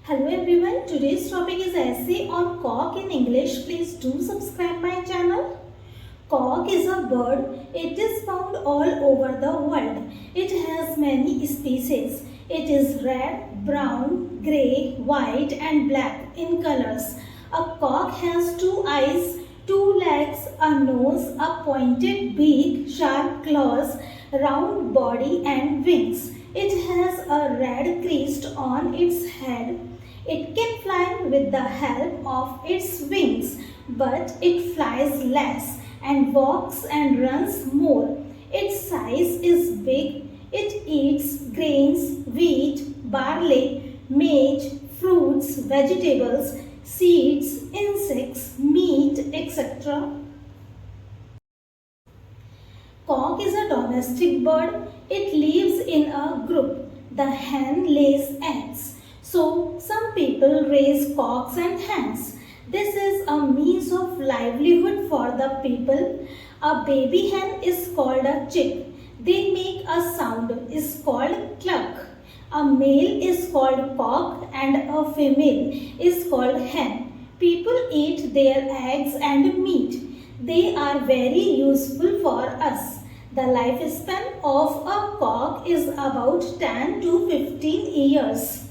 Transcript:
Hello everyone, today's topic is essay on cock in English. Please do subscribe my channel. Cock is a bird. It is found all over the world. It has many species. It is red, brown, grey, white and black in colors. A cock has two eyes, two legs, a nose, a pointed beak, sharp claws, round body and wings. It has a red crest on its head. It can fly with the help of its wings, but it flies less and walks and runs more. Its size is big. It eats grains, wheat, barley, maize, fruits, vegetables, seeds, insects, meat, etc. Cock is a domestic bird. It lives in a group. The hen lays eggs. So, some people raise cocks and hens. This is a means of livelihood for the people. A baby hen is called a chick. They make a sound is called cluck. A male is called cock and a female is called hen. People eat their eggs and meat. They are very useful for us. The lifespan of a cock is about 10 to 15 years.